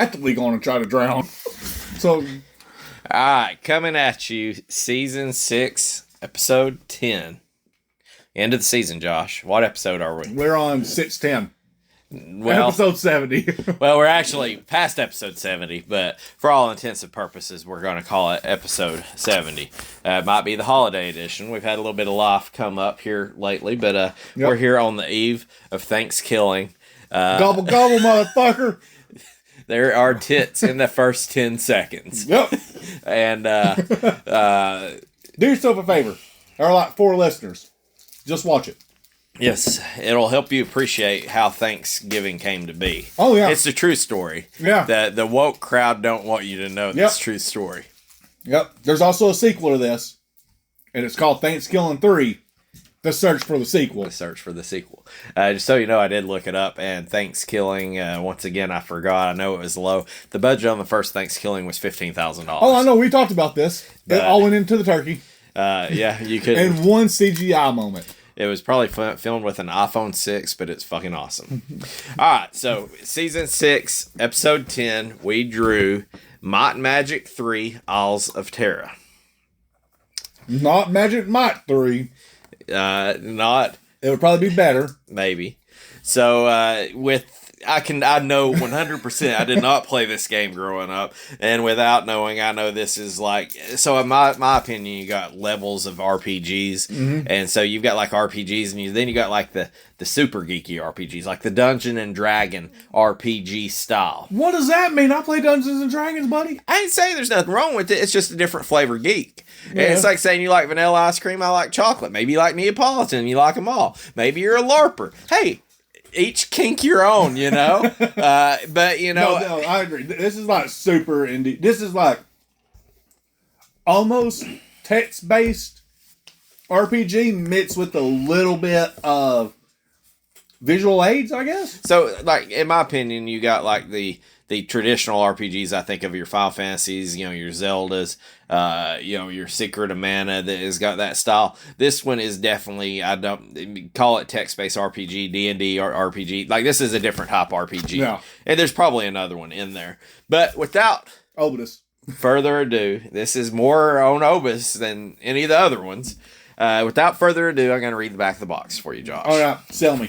actively going to try to drown. So, All right, coming at you, season 6, episode 10. End of the season, Josh. What episode are we? we're on 610. Well, Episode 70. well, we're actually past episode 70, but for all intents and purposes, we're going to call it episode 70. It might be the holiday edition. We've had a little bit of life come up here lately, but we're here on the eve of Thanksgiving. Gobble, gobble, motherfucker. There are tits in the first 10 seconds. Yep. And Do yourself a favor. There are like 4 listeners. Just watch it. yes, it'll help you appreciate how Thanksgiving came to be. Oh, yeah. It's the true story. Yeah. The woke crowd don't want you to know this true story. Yep. There's also a sequel to this, and it's called Thanksgiving 3, The Search for the Sequel. The search for the sequel. Just so you know, I did look it up, and Thanksgiving, once again, I forgot. I know it was low. The budget on the first Thanksgiving was $15,000. Oh, I know. We talked about this. It all went into the turkey. Yeah, you could. And one CGI moment. It was probably filmed with an iPhone 6, but it's fucking awesome. All right, so season 6, episode 10, we drew Might and Magic 3, Isles of Terra. Not Magic Mike 3. Not It would probably be better. maybe. So I know 100% I did not play this game growing up, and without knowing, I know this is like, so in my opinion, you got levels of RPGs, and so you've got like RPGs, and then you got like the super geeky RPGs, like the Dungeon and Dragon RPG style. What does that mean? I play Dungeons and Dragons, buddy. I ain't saying there's nothing wrong with it. It's just a different flavor geek. Yeah. And it's like saying you like vanilla ice cream, I like chocolate. Maybe you like Neapolitan, you like them all. Maybe you're a larper. Hey, each kink your own, you know? But, you know... No, I agree. This is like super indie. This is like almost text-based RPG mixed with a little bit of visual aids, I guess. So, like, in my opinion, you got, like, the traditional RPGs, I think, of your Final Fantasies, you know, your Zeldas, you know, your Secret of Mana that has got that style. This one is definitely, I don't call it text-based RPG, D&D or RPG. Like, this is a different type RPG. Yeah. And there's probably another one in there. But without Obidus. further ado, this is more on Obus than any of the other ones. Without further ado, I'm going to read the back of the box for you, Josh. All right, sell me.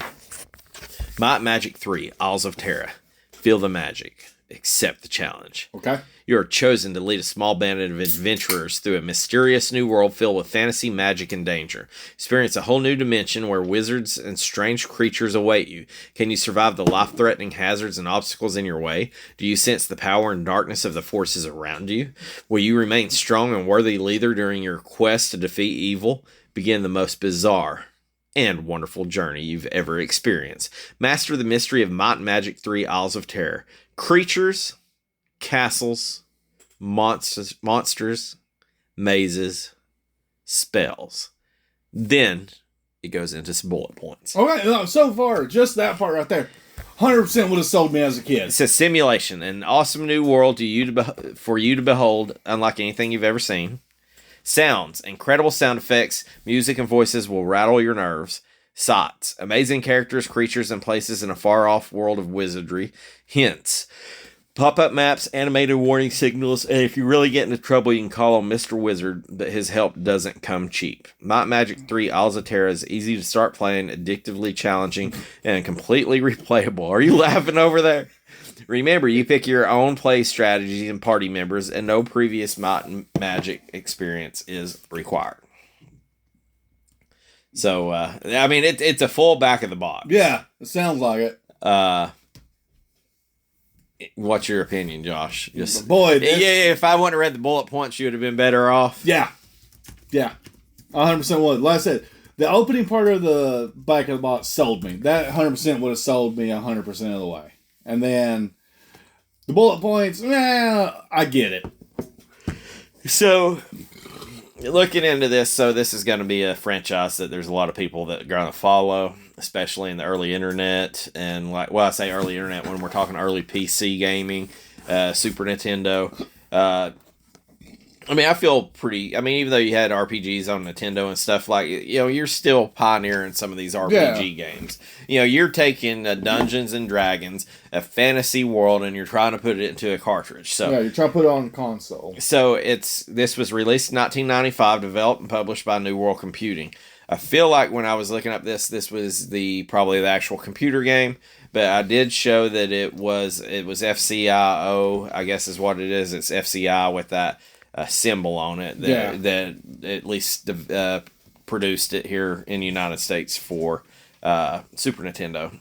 Might and Magic 3, Isles of Terra. Feel the magic. Accept the challenge. Okay. You are chosen to lead a small band of adventurers through a mysterious new world filled with fantasy, magic, and danger. Experience a whole new dimension where wizards and strange creatures await you. Can you survive the life-threatening hazards and obstacles in your way? Do you sense the power and darkness of the forces around you? Will you remain strong and worthy leader during your quest to defeat evil? Begin the most bizarre and wonderful journey you've ever experienced. Master the mystery of Might and Magic 3 Isles of Terror. Creatures, castles, monsters, mazes, spells. Then it goes into some bullet points. Okay, no, so far, just that part right there, 100% would have sold me as a kid. It says simulation, an awesome new world for you to behold, unlike anything you've ever seen. Sounds, incredible sound effects, music and voices will rattle your nerves. Sights, amazing characters, creatures, and places in a far-off world of wizardry. Hints, pop-up maps, animated warning signals, and if you really get into trouble, you can call on Mr. Wizard, but his help doesn't come cheap. Might Magic 3 Isles of Terra is easy to start playing, addictively challenging, and completely replayable. Are you laughing over there? Remember, you pick your own play strategies and party members, and no previous Might and Magic experience is required. So, I mean, it's a full back of the box. Yeah, it sounds like it. What's your opinion, Josh? Just Boy, if I wouldn't have read the bullet points, you would have been better off. Yeah. 100% would. Like I said, the opening part of the back of the box sold me. That 100% would have sold me 100% of the way. And then the bullet points, I get it. So, looking into this, so this is going to be a franchise that there's a lot of people that are going to follow, especially in the early internet. And like, well, I say early internet when we're talking early PC gaming, Super Nintendo. I mean, I feel pretty. I mean, even though you had RPGs on Nintendo and stuff like, you're still pioneering some of these RPG games. You're taking Dungeons and Dragons, a fantasy world, and you're trying to put it into a cartridge. So you're trying to put it on console. So this was released in 1995, developed and published by New World Computing. I feel like when I was looking up this was probably the actual computer game, but I did show that it was FCIO, I guess is what it is. It's FCI with that symbol on it that at least produced it here in the United States for Super Nintendo.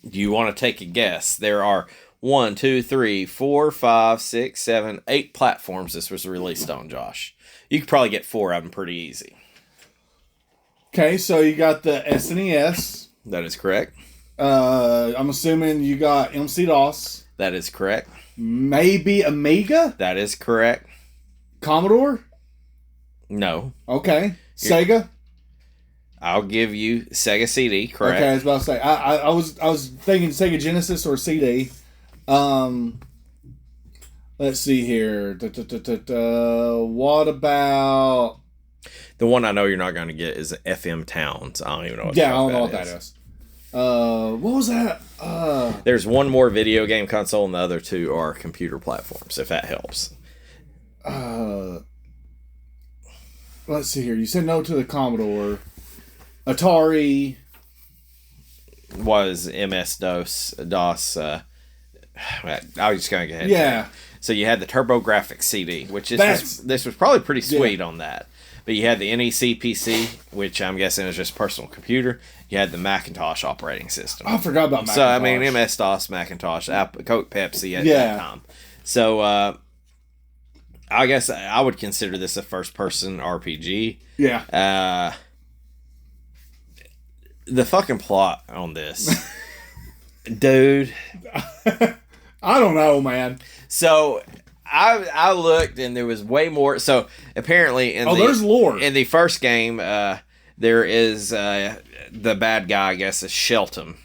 Do you want to take a guess? There are 1, 2, 3, 4, 5, 6, 7, 8 platforms this was released on, Josh. You could probably get 4 of them pretty easy. Okay, so you got the SNES. That is correct. I'm assuming you got MC-DOS. That is correct. Maybe Amiga? That is correct. Commodore? No. Okay. Sega? I'll give you Sega CD, correct. Okay, I was about to say. I was thinking Sega Genesis or CD. Let's see here. What about... The one I know you're not going to get is FM Towns. I don't even know what I don't know what that is. What was that? There's one more video game console, and the other 2 are computer platforms, if that helps. Let's see here. You said no to the Commodore. Atari. Was MS-DOS. I was just going to go ahead. Yeah. So you had the TurboGrafx CD, which this was probably pretty sweet on that. But you had the NEC PC, which I'm guessing is just personal computer. You had the Macintosh operating system. I forgot about Macintosh. So, I mean, MS-DOS, Macintosh, Coke, Pepsi at that time. So, I guess I would consider this a first-person RPG. Yeah. The fucking plot on this. Dude. I don't know, man. So... I looked and there was way more. So apparently, there's lore in the first game. There is the bad guy. I guess is Shelton.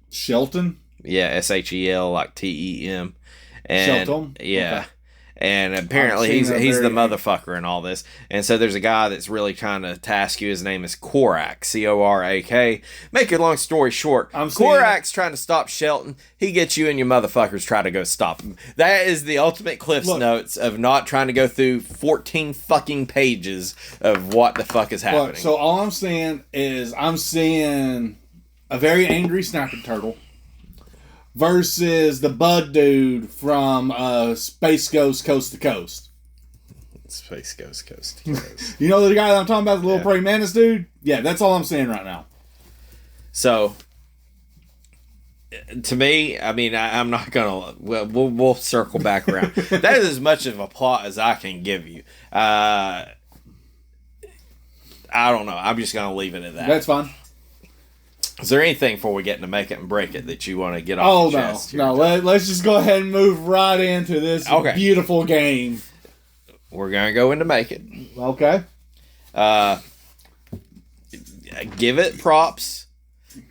Shelton. Yeah, SHEL like TEM. And Shelton. Yeah. Okay. And apparently he's the motherfucker in all this. And so there's a guy that's really trying to task you. His name is Korak, Corak. Make a long story short, Korak's trying to stop Shelton. He gets you and your motherfuckers try to go stop him. That is the ultimate Cliff's Notes of not trying to go through 14 fucking pages of what the fuck is happening. Look, so all I'm saying is I'm seeing a very angry snapping turtle versus the bud dude from Space Ghost Coast to Coast. Space Ghost Coast to Coast. You know the guy that I'm talking about, the little praying mantis dude? Yeah, that's all I'm saying right now. So, to me, I mean, I'm not gonna. We'll circle back around. That is as much of a plot as I can give you. I don't know. I'm just gonna leave it at that. That's fine. Is there anything before we get into Make It and Break It that you want to get off your chest? No. Let's just go ahead and move right into this beautiful game. We're going to go into Make It. Okay. Give it props.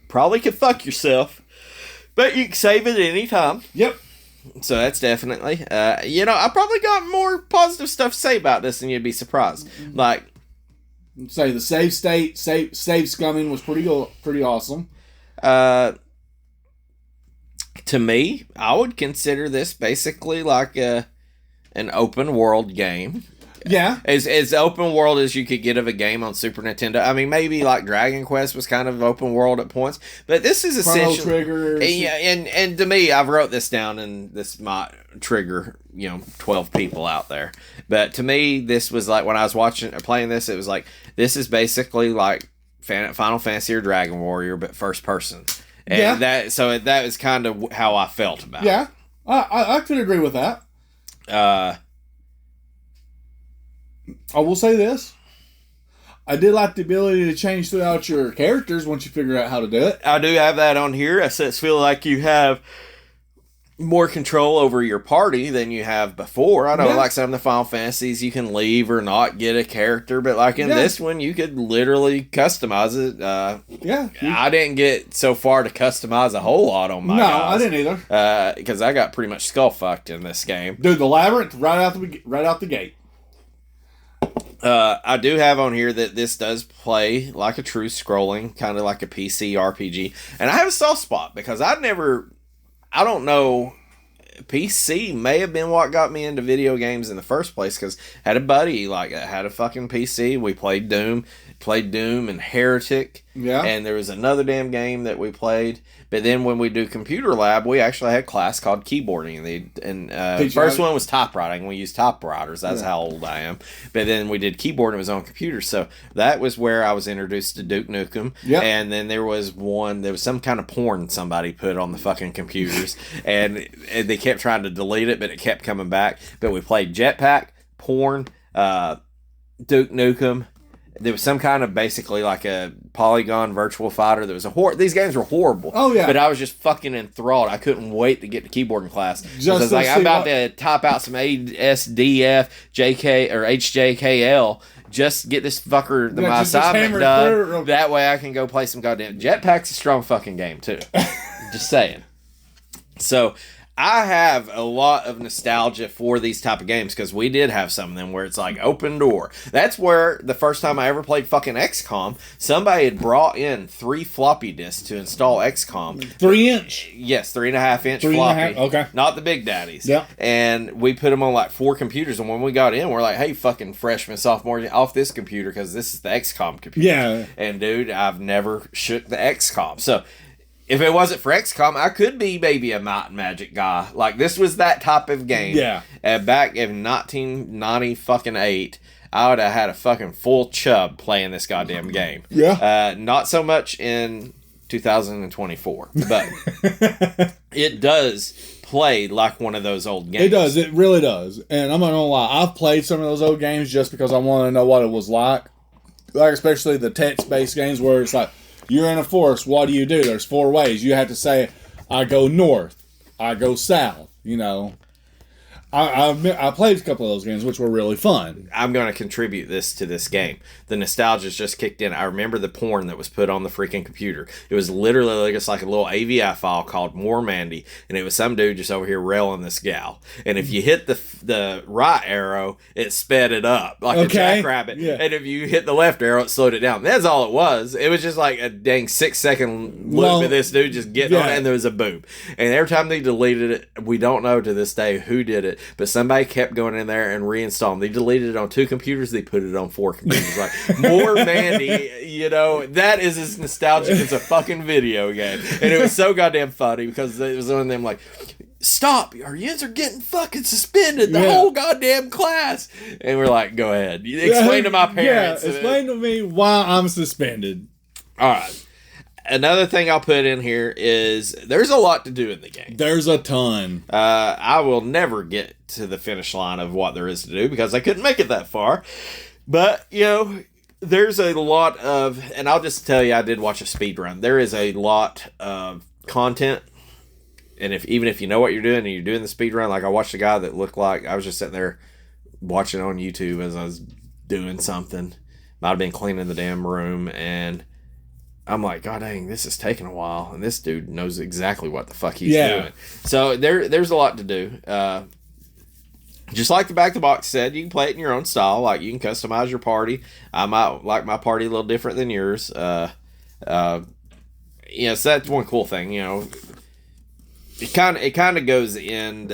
Probably could fuck yourself, but you can save it any time. Yep. So that's definitely, I probably got more positive stuff to say about this than you'd be surprised. Like, say the save scumming was pretty awesome. To me, I would consider this basically like an open world game. Yeah. As open world as you could get of a game on Super Nintendo. I mean, maybe like Dragon Quest was kind of open world at points, but this is essentially triggers. Yeah, and to me, I've wrote this down, and this might trigger 12 people out there. But to me, this was like when I was playing this, it was like this is basically like Final Fantasy or Dragon Warrior, but first person. And that was kind of how I felt about it. Yeah, I could agree with that. I will say this. I did like the ability to change throughout your characters once you figure out how to do it. I do have that on here. I feel like you have more control over your party than you have before. I know, Yeah. like some of the Final Fantasies, you can leave or not get a character, but like in this one, you could literally customize it. I didn't get so far to customize a whole lot on my guys. I didn't either. Because I got pretty much skull fucked in this game. Dude, the labyrinth right out the gate. I do have on here that this does play like a true scrolling, kind of like a PC RPG, and I have a soft spot because I don't know. PC may have been what got me into video games in the first place because I had a buddy that had a fucking PC. We played Doom and Heretic. Yeah. And there was another damn game that we played. But then when we do computer lab, we actually had a class called keyboarding. The first one was typewriting. We used typewriters. That's how old I am. But then we did keyboard and it was on computer. So that was where I was introduced to Duke Nukem. Yep. And then there was some kind of porn somebody put on the fucking computers. and they kept trying to delete it, but it kept coming back. But we played Jetpack, porn, Duke Nukem. There was some kind of basically like a polygon virtual fighter. There was these games were horrible. Oh yeah. But I was just fucking enthralled. I couldn't wait to get to keyboarding class. Just I was like, I'm about to type out some ASDF, JK or HJKL. Just get this fucker my assignment done. That way I can go play some goddamn Jetpack's a strong fucking game too. Just saying. So I have a lot of nostalgia for these type of games because we did have some of them where it's like open door. That's where the first time I ever played fucking XCOM, somebody had brought in 3 floppy disks to install XCOM. 3-inch? Yes, 3.5-inch floppy. Okay. Not the big daddies. Yeah. And we put them on like 4 computers, and when we got in, we're like, hey, fucking freshman, sophomore, off this computer because this is the XCOM computer. Yeah. And dude, I've never shook the XCOM. So if it wasn't for XCOM, I could be maybe a Might and Magic guy. Like, this was that type of game. Yeah. Back in 1998, I would have had a fucking full chub playing this goddamn game. Yeah. Not so much in 2024, but it does play like one of those old games. It does. It really does. And I'm not gonna lie, I've played some of those old games just because I want to know what it was like. Like, especially the text-based games where it's like, you're in a forest, what do? There's 4 ways. You have to say, I go north, I go south, you know. I played a couple of those games, which were really fun. I'm going to contribute this to this game. The nostalgia's just kicked in. I remember the porn that was put on the freaking computer. It was literally just like a little AVI file called More Mandy, and it was some dude just over here railing this gal. And if you hit the right arrow, it sped it up like a jackrabbit. Yeah. And if you hit the left arrow, it slowed it down. That's all it was. It was just like a dang 6-second loop of this dude just getting on it, and there was a boom. And every time they deleted it, we don't know to this day who did it, but somebody kept going in there and reinstalling. They deleted it on 2 computers. They put it on 4 computers. Like, more Mandy, you know, that is as nostalgic as a fucking video game. And it was so goddamn funny because it was one of them like, stop, our yins are getting fucking suspended, the whole goddamn class. And we're like, go ahead. Explain to my parents. Yeah, explain to me why I'm suspended. All right. Another thing I'll put in here is there's a lot to do in the game. There's a ton. I will never get to the finish line of what there is to do because I couldn't make it that far. But, you know, there's a lot of, and I'll just tell you, I did watch a speed run. There is a lot of content. And even if you know what you're doing and you're doing the speed run, like I watched a guy that looked like I was just sitting there watching on YouTube as I was doing something. Might have been cleaning the damn room, and I'm like, God dang, this is taking a while, and this dude knows exactly what the fuck he's doing. So there's a lot to do. Just like the back of the box said, you can play it in your own style. Like, you can customize your party. I might like my party a little different than yours. So that's one cool thing. You know, it kind of goes in.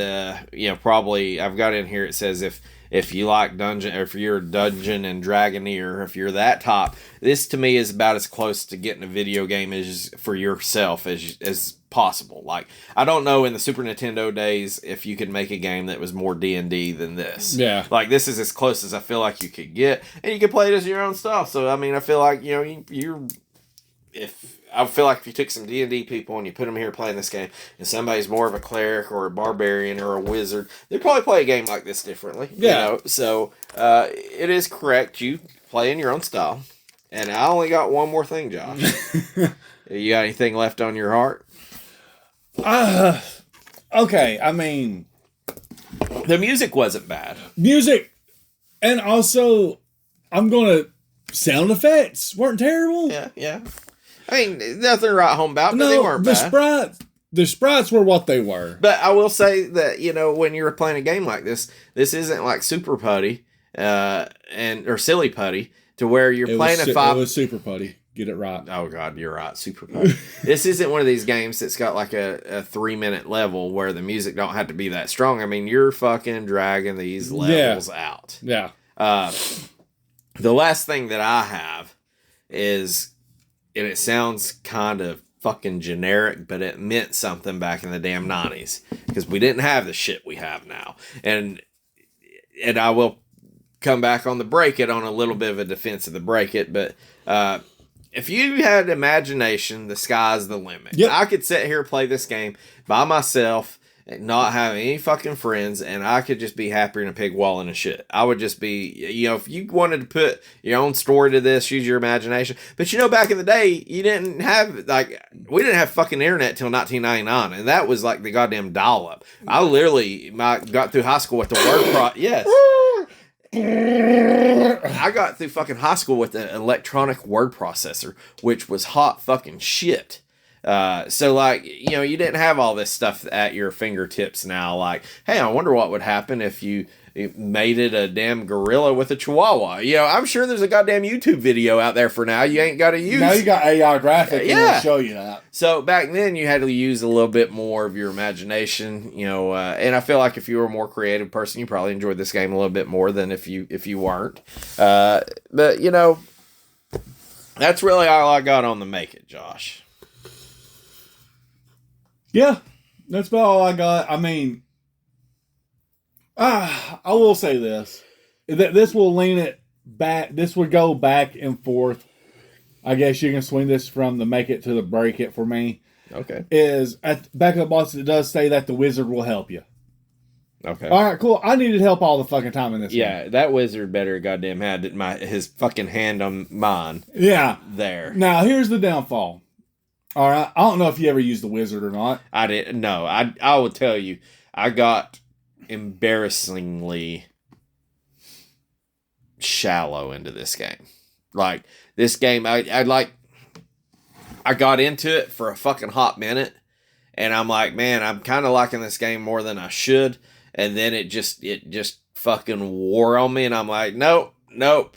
Probably I've got in here. It says if you like dungeon, or if you're a Dungeon and Dragoneer, if you're that top, this to me is about as close to getting a video game as for yourself as possible. Like, I don't know in the Super Nintendo days if you could make a game that was more D&D than this. Yeah. Like, this is as close as I feel like you could get, and you can play it as your own stuff. So, I mean, I feel like, you know, I feel like if you took some D&D people and you put them here playing this game, and somebody's more of a cleric or a barbarian or a wizard, they'd probably play a game like this differently. Yeah. You know? So, it is correct. You play in your own style. And I only got one more thing, Josh. You got anything left on your heart? Okay, I mean, The music wasn't bad. music, and also, I'm gonna sound effects weren't terrible. Yeah. I mean, nothing to write home about, but they weren't bad. The sprites were what they were. But I will say that, when you're playing a game like this isn't like Super Putty or Silly Putty to where you're playing a 5. It was Super Putty. Get it right. Oh, God, you're right. Super Putty. This isn't one of these games that's got like a 3-minute level where the music don't have to be that strong. I mean, you're fucking dragging these levels out. Yeah. The last thing that I have is, and it sounds kind of fucking generic, but it meant something back in the damn 90s because we didn't have the shit we have now. And I will come back on the Break It on a little bit of a defense of the Break It, but if you had imagination, the sky's the limit. Yep. I could sit here and play this game by myself and not have any fucking friends, and I could just be happier than a pig walling a shit. I would just be, if you wanted to put your own story to this, use your imagination. But back in the day, you didn't have, we didn't have fucking internet till 1999, and that was like the goddamn dial-up. I literally got through high school with the word yes. I got through fucking high school with an electronic word processor, which was hot fucking shit. So you didn't have all this stuff at your fingertips now. Like, hey, I wonder what would happen if you mated a damn gorilla with a chihuahua. I'm sure there's a goddamn YouTube video out there for now. You ain't got to use. Now you got AI graphics to show you that. So back then you had to use a little bit more of your imagination, and I feel like if you were a more creative person, you probably enjoyed this game a little bit more than if you weren't. But that's really all I got on the Make It, Josh. Yeah, that's about all I got. I mean, I will say this. This will lean it back. This would go back and forth. I guess you can swing this from the Make It to the Break It for me. Okay. Is at the back of the box, it does say that the wizard will help you. Okay. All right, cool. I needed help all the fucking time in this game. That wizard better goddamn had his fucking hand on mine. Yeah. There. Now, here's the downfall. All right, I don't know if you ever used the wizard or not. I didn't. No, I will tell you, I got embarrassingly shallow into this game. Like this game, I got into it for a fucking hot minute, and I'm like, man, I'm kind of liking this game more than I should. And then it just fucking wore on me, and I'm like, nope.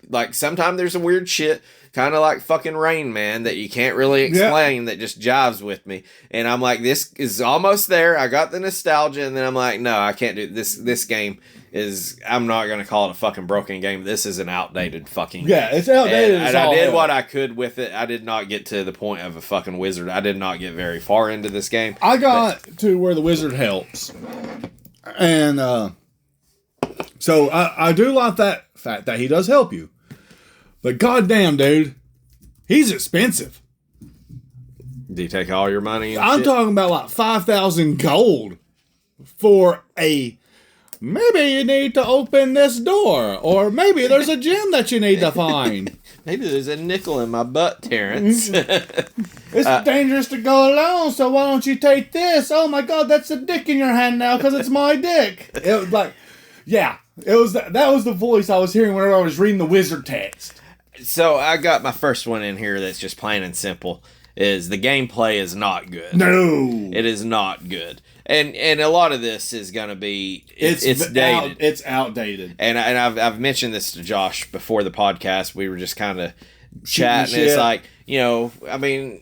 Like sometimes there's some weird shit. Kind of like fucking Rain Man that you can't really explain that just jives with me. And I'm like, this is almost there. I got the nostalgia, and then I'm like, no, I can't do this. This game is, I'm not going to call it a fucking broken game. This is an outdated fucking game. It's outdated. And I did what I could with it. I did not get to the point of a fucking wizard. I did not get very far into this game. I got to where the wizard helps. And so I do like that fact that he does help you. But goddamn, dude, he's expensive. Do you take all your money? I'm talking about like 5,000 gold for maybe you need to open this door, or maybe there's a gem that you need to find. Maybe there's a nickel in my butt, Terrence. It's dangerous to go alone, so why don't you take this? Oh my God, that's a dick in your hand now because it's my dick. It was like, that was the voice I was hearing whenever I was reading the wizard text. So I got my first one in here that's just plain and simple. Is the gameplay is not good. No. It is not good. And a lot of this is going to be it's dated. It's outdated. And I've mentioned this to Josh before the podcast. We were just kind of chatting. It's like, I mean,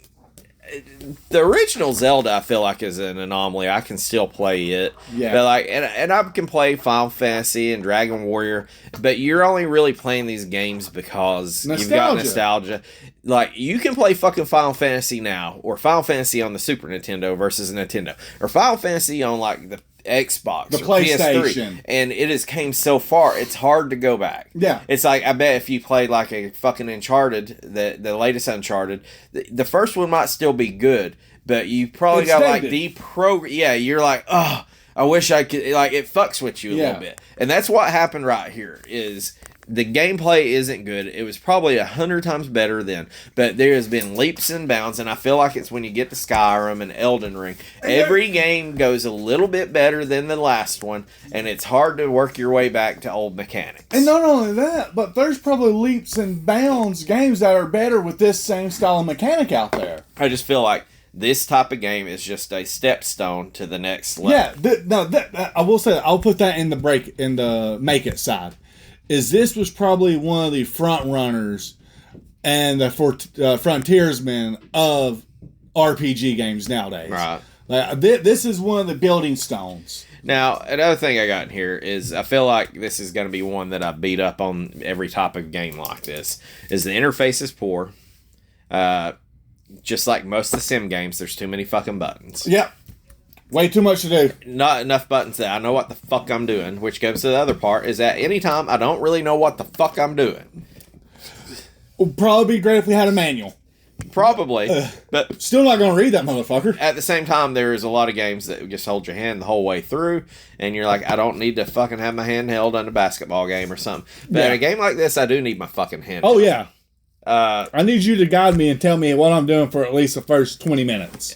the original Zelda, I feel like, is an anomaly. I can still play it. Yeah. But and I can play Final Fantasy and Dragon Warrior, but you're only really playing these games because you've got nostalgia. Like, you can play fucking Final Fantasy now, or Final Fantasy on the Super Nintendo versus Nintendo, or Final Fantasy on, like, the Xbox, the or PlayStation, PS3, and it has came so far, it's hard to go back. Yeah. It's like, I bet if you played, like, a fucking Uncharted, the latest Uncharted, the first one might still be good, but you probably got, like, you're like, oh, I wish I could, like, it fucks with you a little bit. And that's what happened right here, is The gameplay isn't good. It was probably 100 times better then, but there has been leaps and bounds, and I feel like it's when you get to Skyrim and Elden Ring. Every game goes a little bit better than the last one, and it's hard to work your way back to old mechanics. And not only that, but there's probably leaps and bounds games that are better with this same style of mechanic out there. I just feel like this type of game is just a stepstone to the next level. Yeah, I will say that. I'll put that in the make it side. Is this was probably one of the front runners and the frontiersmen of RPG games nowadays. Right. Like, this is one of the building stones. Now, another thing I got in here is I feel like this is going to be one that I beat up on every type of game like this. Is the interface is poor. Just like most of the sim games, there's too many fucking buttons. Yep. Way too much to do. Not enough buttons that I know what the fuck I'm doing, which goes to the other part, is that anytime I don't really know what the fuck I'm doing. Would probably be great if we had a manual. Probably. But still not going to read that motherfucker. At the same time, there's a lot of games that just hold your hand the whole way through, and you're like, I don't need to fucking have my hand held on a basketball game or something. But in a game like this, I do need my fucking hand held. Oh, yeah. I need you to guide me and tell me what I'm doing for at least the first 20 minutes.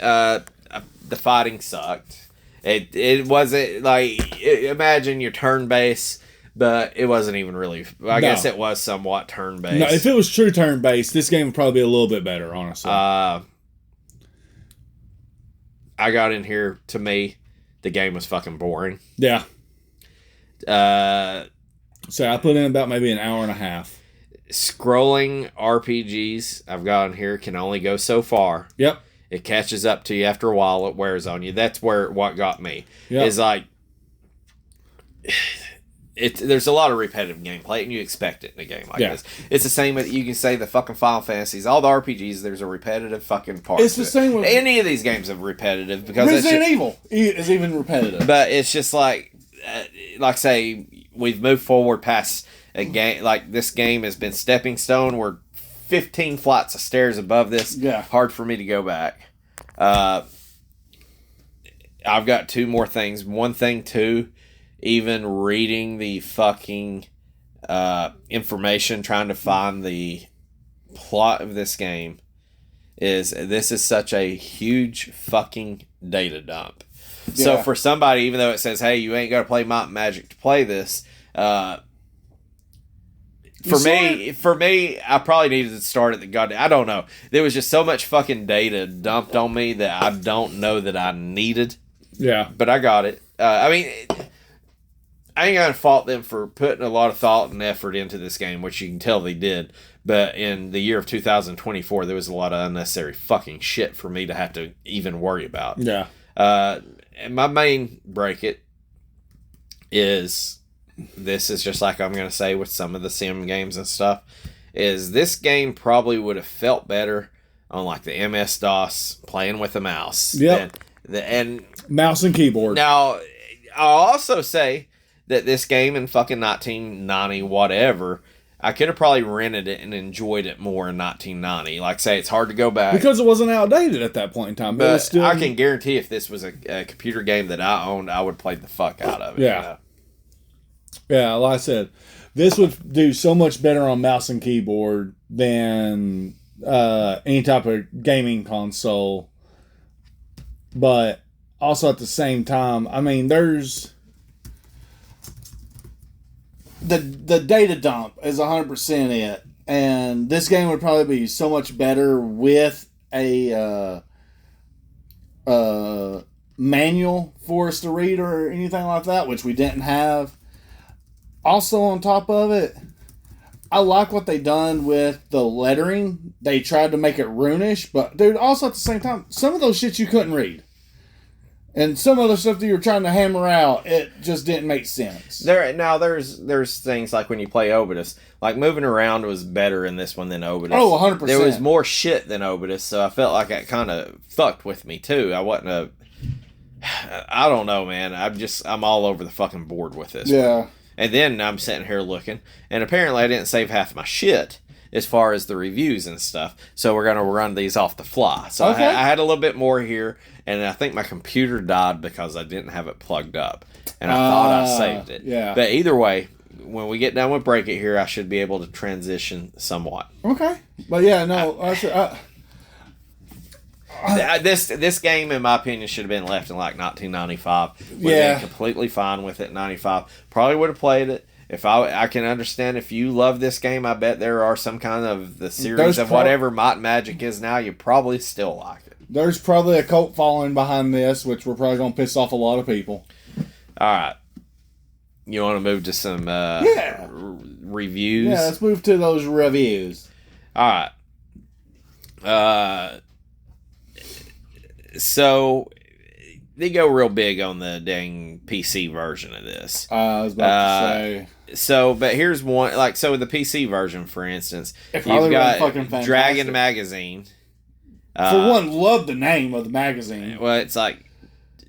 The fighting sucked. It wasn't like, imagine your turn base, but it wasn't even really. I guess it was somewhat turn based. No, if it was true turn based, this game would probably be a little bit better, honestly. I got in here. To me, the game was fucking boring. Yeah. So I put in about maybe an hour and a half. Scrolling RPGs I've got in here can only go so far. Yep. It catches up to you after a while. It wears on you. That's what got me. Yep. Is like, there's a lot of repetitive gameplay, and you expect it in a game like this. It's the same with, you can say, the fucking Final Fantasies. All the RPGs, there's a repetitive fucking part. It's the same with any of these games are repetitive because Resident Evil is even repetitive. But it's just like say we've moved forward past a game. Like, this game has been stepping stone. We're 15 flights of stairs above this. Yeah. Hard for me to go back. I've got two more things. One thing, too, even reading the fucking information, trying to find the plot of this game, this is such a huge fucking data dump. Yeah. So for somebody, even though it says, hey, you ain't got to play Might and Magic to play this, for me, I probably needed to start at the goddamn. I don't know. There was just so much fucking data dumped on me that I don't know that I needed. Yeah. But I got it. I mean, I ain't gonna fault them for putting a lot of thought and effort into this game, which you can tell they did. But in the year of 2024, there was a lot of unnecessary fucking shit for me to have to even worry about. Yeah. And my main break it is, this is just like I'm going to say with some of the sim games and stuff, is this game probably would have felt better on like the MS-DOS playing with a mouse. Yep. And mouse and keyboard. Now, I'll also say that this game in fucking 1990 whatever, I could have probably rented it and enjoyed it more in 1990. Like, say, it's hard to go back. Because it wasn't outdated at that point in time. But still... I can guarantee if this was a computer game that I owned, I would play the fuck out of it. Yeah. You know? Yeah, like I said, this would do so much better on mouse and keyboard than any type of gaming console. But also at the same time, I mean, there's... The data dump is 100% it. And this game would probably be so much better with a manual for us to read or anything like that, which we didn't have. Also, on top of it, I like what they done with the lettering. They tried to make it runish, but dude, also at the same time, some of those shit you couldn't read. And some of the stuff that you were trying to hammer out, it just didn't make sense. There's things like when you play Obidus, like moving around was better in this one than Obidus. Oh, 100%. There was more shit than Obidus, so I felt like it kind of fucked with me too. I don't know, man. I'm all over the fucking board with this. Yeah. One. And then I'm sitting here looking, and apparently I didn't save half my shit as far as the reviews and stuff. So we're going to run these off the fly. So okay. I had a little bit more here, and I think my computer died because I didn't have it plugged up. And I thought I saved it. Yeah. But either way, when we get done with Break It here, I should be able to transition somewhat. Okay. But yeah, no. This game, in my opinion, should have been left in like 1995. Would have been completely fine with it. 95 probably would have played it. If I can understand if you love this game, I bet there are some kind of the series of whatever Might and Magic is now. You probably still like it. There's probably a cult following behind this, which we're probably gonna piss off a lot of people. All right, you want to move to some reviews? Yeah, let's move to those reviews. All right. So they go real big on the dang PC version of this. I was about to say. So, but here's one, like, so the PC version, for instance, you've got Dragon Magazine. For one, love the name of the magazine. Well, it's like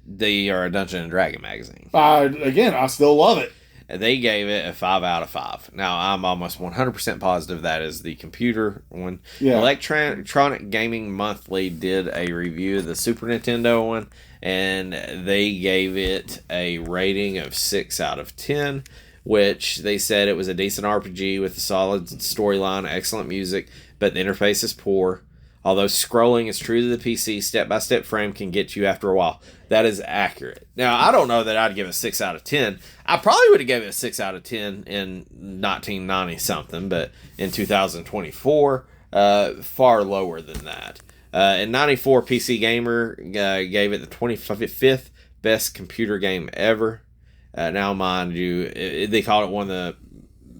they are a Dungeon and Dragon magazine. Again, I still love it. They gave it a 5 out of 5. Now, I'm almost 100% positive that is the computer one. Yeah. Electronic Gaming Monthly did a review of the Super Nintendo one, and they gave it a rating of 6 out of 10, which they said it was a decent RPG with a solid storyline, excellent music, but the interface is poor. Although scrolling is true to the PC, step-by-step frame can get you after a while. That is accurate. Now, I don't know that I'd give it a 6 out of 10. I probably would have given it a 6 out of 10 in 1990-something, but in 2024, far lower than that. In 94, PC Gamer gave it the 25th best computer game ever. Now, mind you, they called it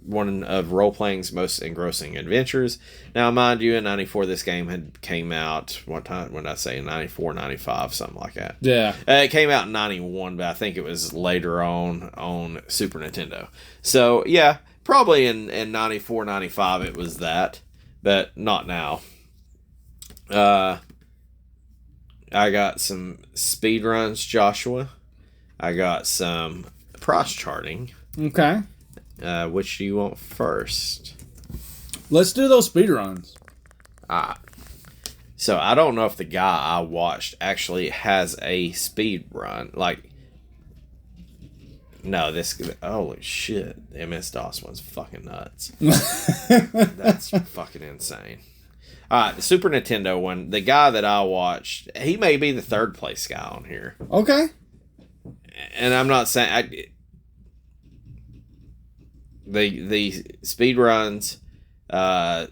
one of role-playing's most engrossing adventures. Now, mind you, in 94, this game had came out, what time, when did I say, 94, 95, something like that. Yeah. It came out in 91, but I think it was later on Super Nintendo. So, yeah, probably in 94, 95 it was that, but not now. I got some speed runs, Joshua. I got some price charting. Okay. Which do you want first? Let's do those speedruns. So I don't know if the guy I watched actually has a speed run. Like, no, holy shit. The MS-DOS one's fucking nuts. That's fucking insane. Alright, the Super Nintendo one, the guy that I watched, he may be the third place guy on here. Okay. And I'm not saying... The speed runs 3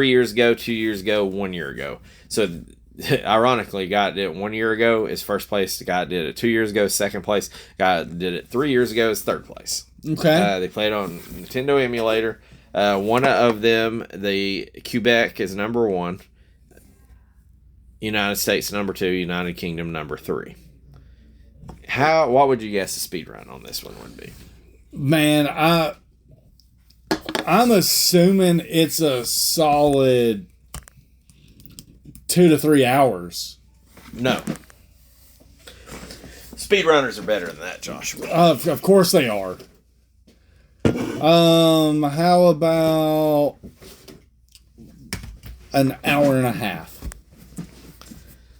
years ago, 2 years ago, 1 year ago. So ironically, guy did it 1 year ago is first place. The guy did it 2 years ago, second place. Guy did it 3 years ago is third place. Okay. They played on Nintendo emulator. One of them, the Quebec, is number 1. United States number 2. United Kingdom number 3. What would you guess the speed run on this one would be? Man, I'm assuming it's a solid 2 to 3 hours. No. Speedrunners are better than that, Joshua. Of course they are. How about an hour and a half?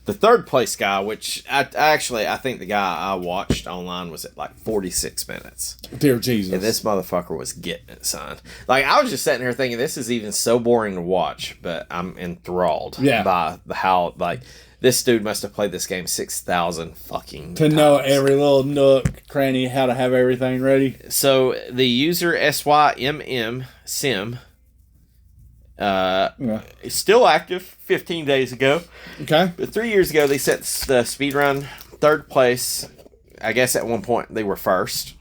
The third place guy, which I think the guy I watched online was at like 46 minutes. Dear Jesus. And this motherfucker was getting it, son. Like, I was just sitting here thinking, this is even so boring to watch, but I'm enthralled by how, like, this dude must have played this game 6,000 fucking times. Know every little nook, cranny, how to have everything ready. So, the user SYMM, Sim, is still active 15 days ago. Okay. But 3 years ago, they set the speedrun third place. I guess at one point they were first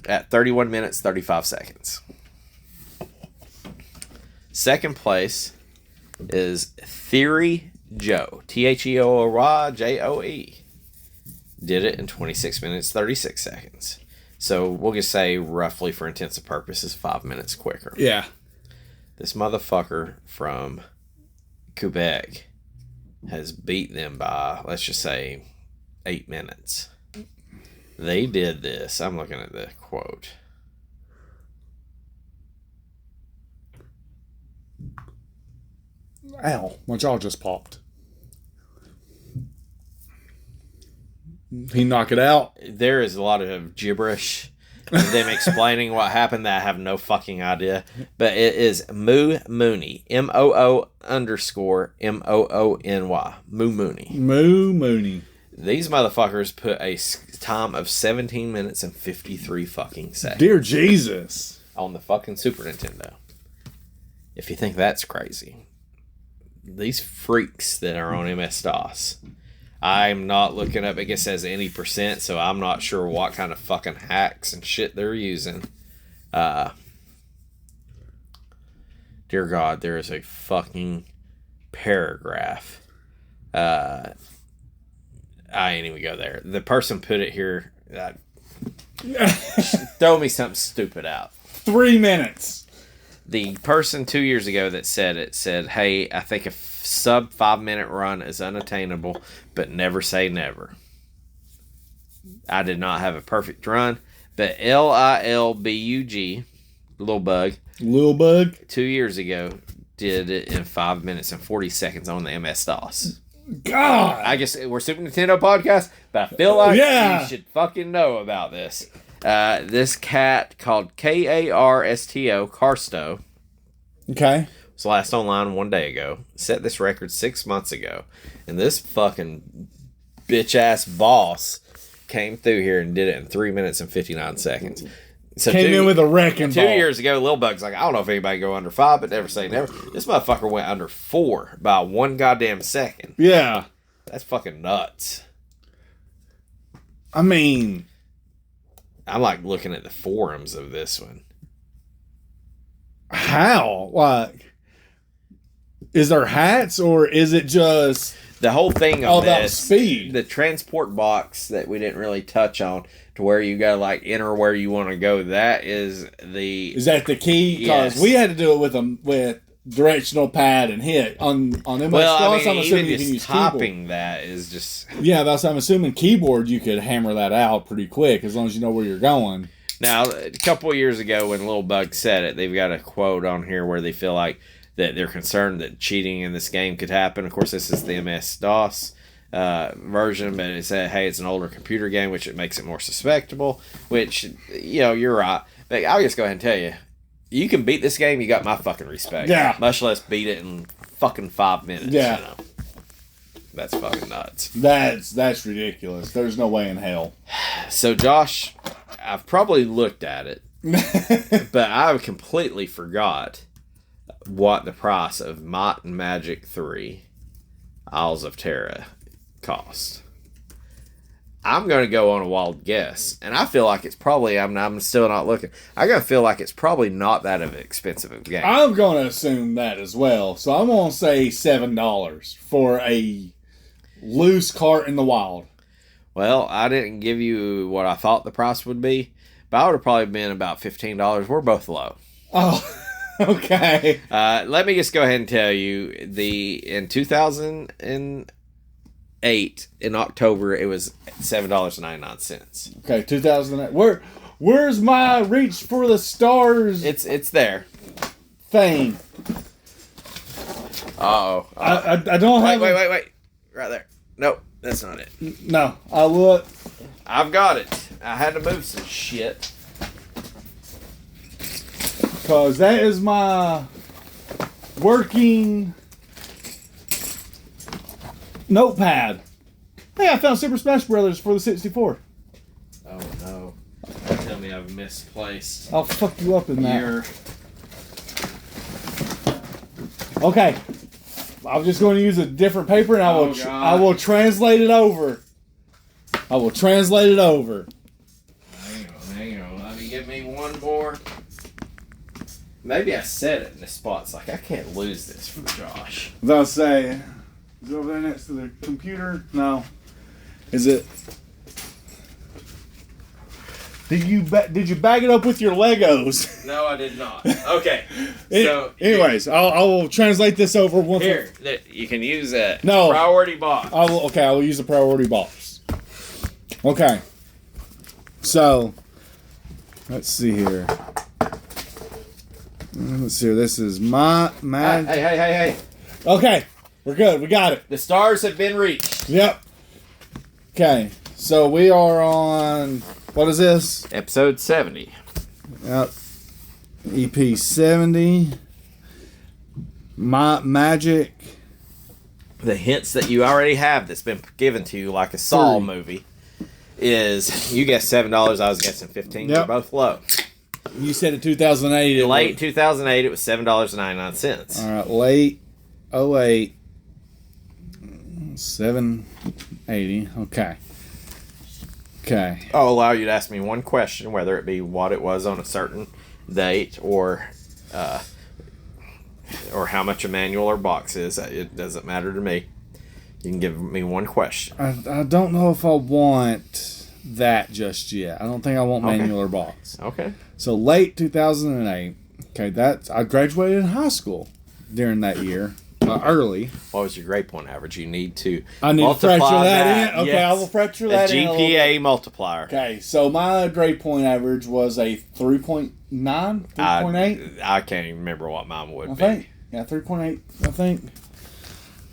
at 31 minutes, 35 seconds. Second place is Theory Joe. TheoryJoe. Did it in 26 minutes, 36 seconds. So we'll just say roughly for intensive purposes, 5 minutes quicker. Yeah. This motherfucker from Quebec has beat them by, let's just say, 8 minutes. They did this. I'm looking at the quote. Ow, my jaw just popped. He knock it out. There is a lot of gibberish and them explaining what happened that I have no fucking idea. But it is Moo Mooney. MOO_MOONY. Moo Mooney. Moo Mooney. These motherfuckers put a time of 17 minutes and 53 fucking seconds. Dear Jesus. On the fucking Super Nintendo. If you think that's crazy. These freaks that are on MS-DOS. I'm not looking up. I guess it says any percent, so I'm not sure what kind of fucking hacks and shit they're using. Dear God, there is a fucking paragraph. I ain't even go there. The person put it here. Throw me something stupid out. 3 minutes. The person 2 years ago that said it said, hey, I think a sub 5 minute run is unattainable, but never say never. I did not have a perfect run, but LILBUG, Lil Bug, 2 years ago did it in 5 minutes and 40 seconds on the MS-DOS. God! I guess we're Super Nintendo podcast, but I feel like you should fucking know about this. This cat called KARSTO, Karsto. Okay. Was last online 1 day ago. Set this record 6 months ago. And this fucking bitch-ass boss came through here and did it in 3 minutes and 59 seconds. So came in with a wrecking ball. 2 years ago, Lil Bug's like, I don't know if anybody go under 5, but never say never. This motherfucker went under 4 by 1 goddamn second. Yeah. That's fucking nuts. I mean, I'm like looking at the forums of this one. How? Like, is there hats or is it just the whole thing all of about this, speed? The transport box that we didn't really touch on, to where you gotta like enter where you want to go. That is that the key? Because we had to do it with directional pad and hit on MS. Well, I mean, I'm assuming even you can just use topping keyboard. that is just I'm assuming keyboard you could hammer that out pretty quick as long as you know where you're going. Now, a couple of years ago when Lil Bug said it, they've got a quote on here where they feel like that they're concerned that cheating in this game could happen. Of course, this is the MS-DOS version, but it said, hey, it's an older computer game, which it makes it more susceptible, which, you're right. But I'll just go ahead and tell you, you can beat this game, you got my fucking respect. Yeah. Much less beat it in fucking 5 minutes. Yeah. That's fucking nuts. That's ridiculous. There's no way in hell. So, Josh, I've probably looked at it, but I completely forgot what the price of Might and Magic 3 Isles of Terra cost. I'm going to go on a wild guess, and I feel like it's probably, I'm still not looking, I gotta feel like it's probably not that of an expensive a game. I'm going to assume that as well. So I'm going to say $7 for a loose cart in the wild. Well, I didn't give you what I thought the price would be, but I would have probably been about $15. We're both low. Oh, okay. Let me just go ahead and tell you, in 2008, in October, it was $7.99. Okay, 2008. Where's my reach for the stars? It's there. Thing. Uh-oh. I don't have. Wait. Right there. Nope, that's not it. No, I look. I've got it. I had to move some shit. Because that is my working notepad. Hey, I found Super Smash Brothers for the 64. Oh no. Tell me I've misplaced. I'll fuck you up in that. Your... Okay. I'm just going to use a different paper and I will translate it over. I will translate it over. Hang on. Let me get me one more. Maybe I said it in the spots. Like, I can't lose this from Josh. I was about to say, is it over there next to the computer? No. Is it? Did you bag it up with your Legos? No, I did not. Okay. Anyways, I will translate this over once. Here, you can use a No. priority box. I will use a priority box. Okay. So, let's see here. Let's see here. This is my... Hey. Okay. We're good. We got it. The stars have been reached. Yep. Okay. So, we are on What is this? Episode 70. Yep. EP 70. My Magic. The hints that you already have that's been given to you, like a Saw 3. movie, is you guessed $7. I was guessing 15. Yep. You're both low. You said in 2008. Late 2008, it was $7.99. All right, late 08. 780. Okay. Okay. I'll allow you to ask me one question, whether it be what it was on a certain date or how much a manual or box is. It doesn't matter to me. You can give me one question. I don't know if I want that just yet. I don't think I want manual or box. Okay. So late 2008. Okay, I graduated high school during that year. Early. What was your grade point average? You need to I need to fracture that in. Okay, yes. I will fracture that in. GPA multiplier. Okay, so my grade point average was a 3.9, 3.8. I can't even remember what mine would I be. think. Yeah, 3.8, I think.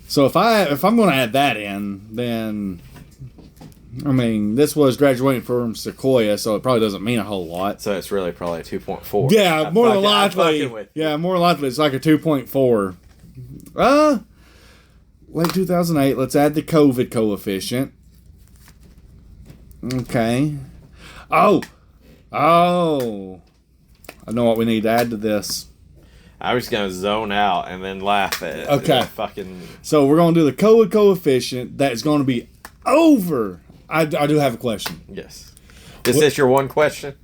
So if I'm going to add that in, then I mean, this was graduating from Sequoia, so it probably doesn't mean a whole lot. So it's really probably a 2.4. Yeah, more than likely. Yeah, more than likely it's like a 2.4. Late 2008. Let's add the COVID coefficient. Okay. Oh. I know what we need to add to this. I was going to zone out and then laugh at Okay. fucking... So we're going to do the COVID coefficient. That is going to be over. I do have a question. Yes. Is this your one question?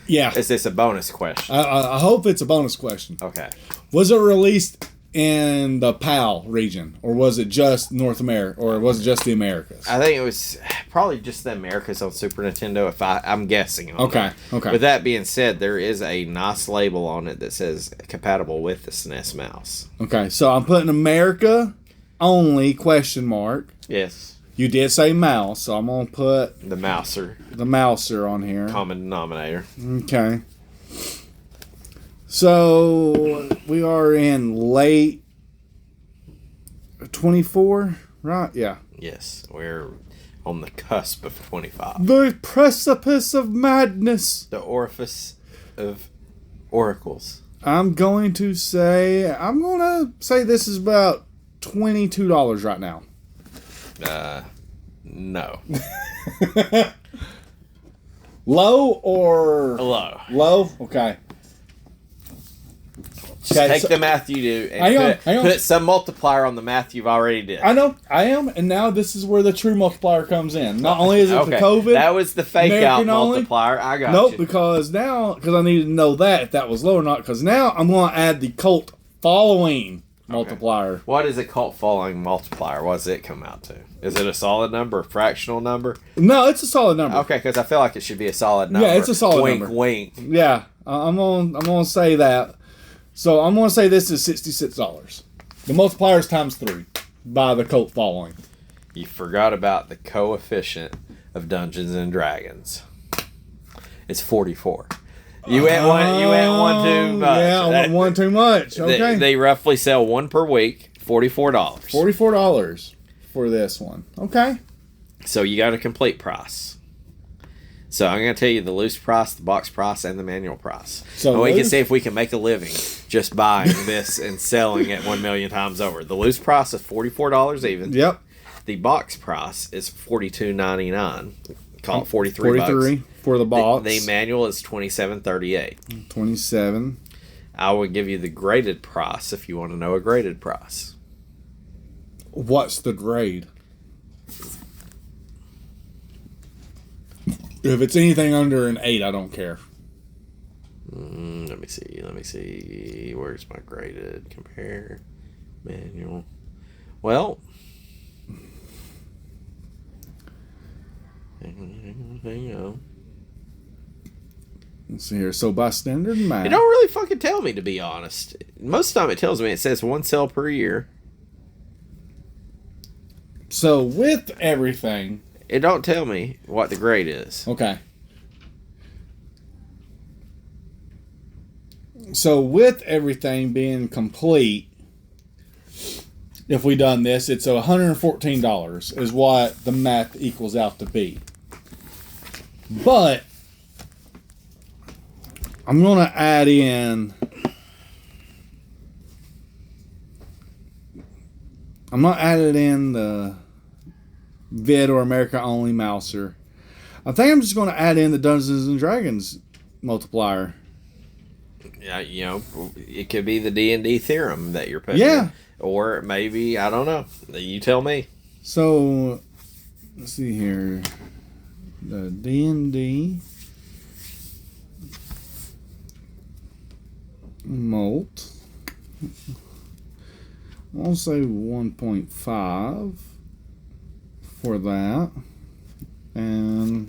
Yeah. Is this a bonus question? I hope it's a bonus question. Okay. Was it released in the PAL region, or was it just North America, or was it just the Americas? I think it was probably just the Americas on Super Nintendo, I'm guessing. Okay. With that being said, there is a nice label on it that says compatible with the SNES mouse. Okay, so I'm putting America only question mark. Yes. You did say mouse, so I'm going to put The mouser. the mouser on here. Common denominator. Okay. So we are in late 24, right? Yeah. Yes. We're on the cusp of 25. The precipice of madness. The orifice of oracles. I'm going to say this is about $22 right now. No. Low or Low. low? Okay. Take the math you do and put some multiplier on the math you've already did. I know, I am, and now this is where the true multiplier comes in. Not only is it the COVID, that was the fake American out only. multiplier. I got Nope, you. because I need to know that if that was low or not. Because now I'm going to add the cult following multiplier. What is a cult following multiplier? What does it come out to? Is it a solid number, a fractional number? No, it's a solid number. Okay, because I feel like it should be a solid number. Yeah, it's a solid wink, number. Wink, Yeah, I'm gonna say that. So I'm gonna say this is $66. The multiplier is times 3 by the cult following. You forgot about the coefficient of Dungeons and Dragons. It's 44. You went one too much. Yeah, I went one too much. Okay. They roughly sell one per week, $44. $44 for this one. Okay. So you got a complete price. So I'm going to tell you the loose price, the box price, and the manual price. So and we can see if we can make a living just buying this and selling it 1 million times over. The loose price is $44 even. Yep. The box price is $42.99. Call it 43 bucks for the box. The manual is $27.38. 27. I would give you the graded price if you want to know a graded price. What's the grade? If it's anything under an 8, I don't care. Let me see. Where's my graded? Compare. Manual. Well. Hang on. Let's see here. So by standard math. It don't really fucking tell me, to be honest. Most of the time it tells me it says 1 cell per year. So with everything. It don't tell me what the grade is. Okay. So with everything being complete, if we done this, it's $114 is what the math equals out to be. But I'm going to add in. I'm not adding in the Vid or America Only Mouser. I think I'm just going to add in the Dungeons and Dragons multiplier. Yeah, you know, it could be the D&D theorem that you're putting. Yeah. In. Or maybe, I don't know. You tell me. So, let's see here. The D&D mult. I'll say 1.5 for that. And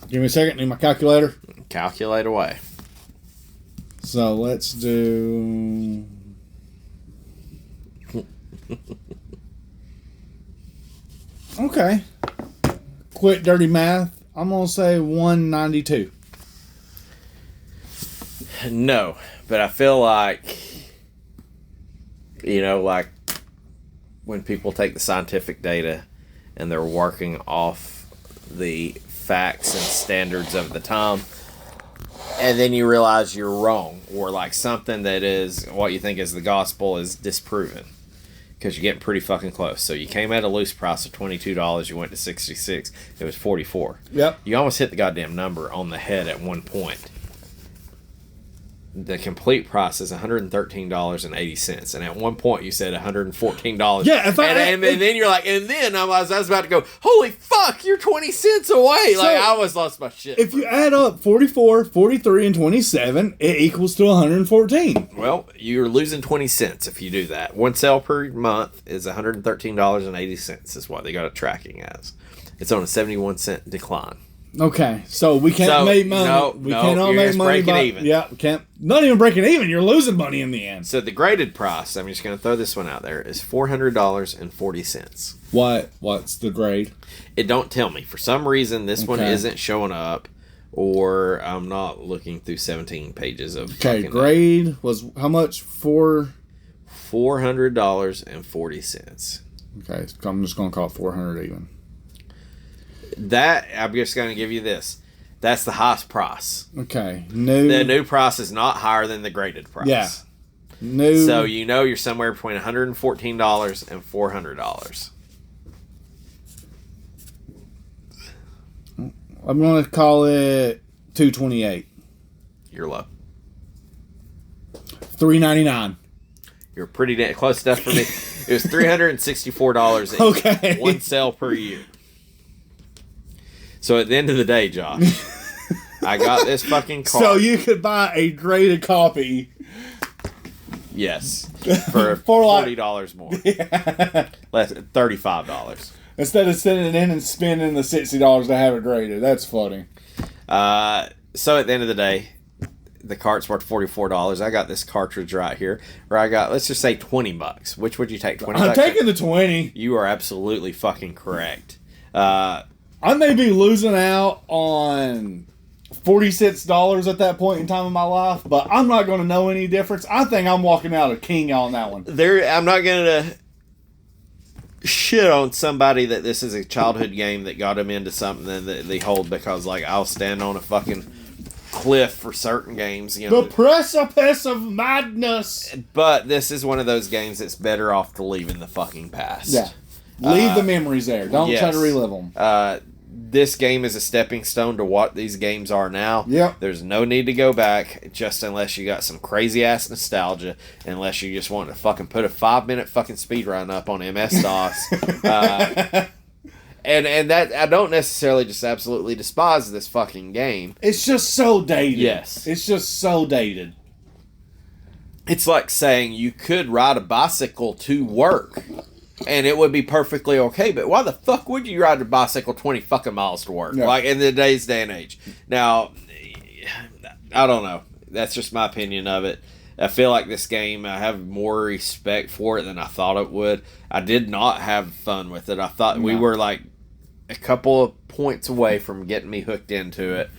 give me a second, need my calculator. Calculate away. So let's do. Okay. Quick dirty math. I'm going to say 192. No, but I feel like, you know, like when people take the scientific data and they're working off the facts and standards of the time, and then you realize you're wrong, or like something that is what you think is the gospel is disproven. Because you're getting pretty fucking close. So you came at a loose price of $22. You went to $66. It was $44. Yep. You almost hit the goddamn number on the head at one point. The complete price is $113.80, and at one point you said $114. Yeah, and then you're like, and then I was about to go, holy fuck, you're 20 cents away. So, like I almost lost my shit. If you add up 44, 43, and 27, it equals to 114. Well, you're losing 20 cents if you do that. One sale per month is $113.80 is what they got it tracking as. It's on a 71-cent decline. Okay, so we can't make money. We cannot make money. Breaking even. Yeah, we can't. Not even breaking even. You're losing money in the end. So the graded price, I'm just going to throw this one out there, is $400.40. What's the grade? It don't tell me. For some reason, this one isn't showing up, or I'm not looking through 17 pages of. Okay, grade was how much? $400.40. Okay, so I'm just going to call it 400 even. That, I'm just going to give you this. That's the highest price. Okay. The new price is not higher than the graded price. Yeah. So you know you're somewhere between $114 and $400. I'm going to call it $228. You're low. $399. You're pretty close enough for me. It was $364 each. Okay. One sale per year. So at the end of the day, Josh, I got this fucking card. So you could buy a graded copy. Yes. For $40 more. Yeah. Less $35. Instead of sending it in and spending the $60 to have it graded. That's funny. So at the end of the day, the cart's worth $44. I got this cartridge right here where I got, let's just say $20. Which would you take? 20 I'm bucks? taking the 20. You are absolutely fucking correct. I may be losing out on $46 at that point in time in my life, but I'm not going to know any difference. I think I'm walking out a king on that one. I'm not going to shit on somebody that this is a childhood game that got them into something that they hold, because like I'll stand on a fucking cliff for certain games, you know. The precipice of madness. But this is one of those games that's better off to leave in the fucking past. Yeah. Leave the memories there. Don't try to relive them. This game is a stepping stone to what these games are now. Yep. There's no need to go back, just unless you got some crazy ass nostalgia, unless you just want to fucking put a 5-minute fucking speed run up on MS-DOS. And that, I don't necessarily just absolutely despise this fucking game. It's just so dated. Yes. It's just so dated. It's like saying you could ride a bicycle to work and it would be perfectly okay, but why the fuck would you ride a bicycle 20 fucking miles to work? Yeah. Like in today's day and age. Now, I don't know. That's just my opinion of it. I feel like this game, I have more respect for it than I thought it would. I did not have fun with it. I thought we were like a couple of points away from getting me hooked into it.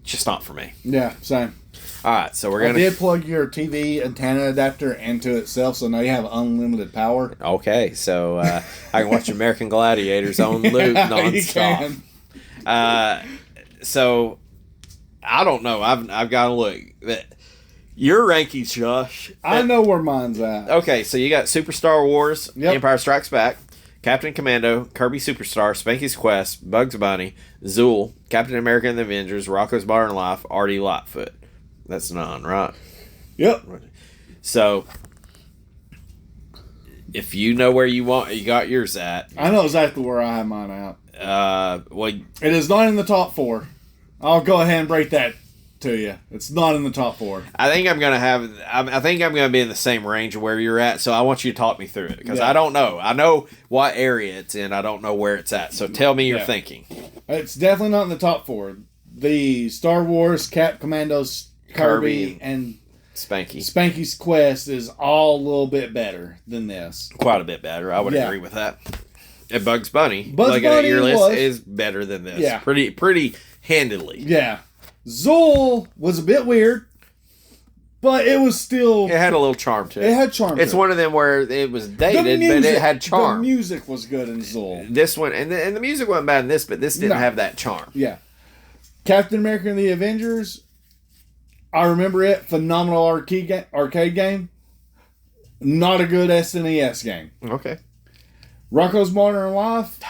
just not for me. Yeah, same. All right, so we're I gonna. did plug your TV antenna adapter into itself, so now you have unlimited power. Okay, so I can watch American Gladiators on loop nonstop. So I don't know. I've got to look. Your rankings, Josh. I know where mine's at. Okay, so you got Super Star Wars, Yep. Empire Strikes Back, Captain Commando, Kirby Superstar, Spanky's Quest, Bugs Bunny, Zool, Captain America and the Avengers, Rocco's Modern Life, Artie Lightfoot. That's 9, right? Yep. So, if you know where you got yours at. I know exactly where I have mine at. Well, it is not in the top 4. I'll go ahead and break that to you. It's not in the top 4. I think I'm gonna be in the same range of where you're at. So I want you to talk me through it because I don't know. I know what area it's in. I don't know where it's at. So tell me your thinking. It's definitely not in the top 4. The Star Wars, Cap Commandos, Kirby and Spanky's Quest is all a little bit better than this. Quite a bit better. I would agree with that. And Bugs Bunny, looking at your list, is better than this. Yeah. Pretty handily. Yeah. Zool was a bit weird, but it was still... It had a little charm to it. It had charm It's to one of them where it was dated, but it had charm. The music was good in Zool. This one, and the music wasn't bad in this, but this didn't have that charm. Yeah. Captain America and the Avengers, I remember it. Phenomenal arcade game. Not a good SNES game. Okay. Rocco's Modern Life.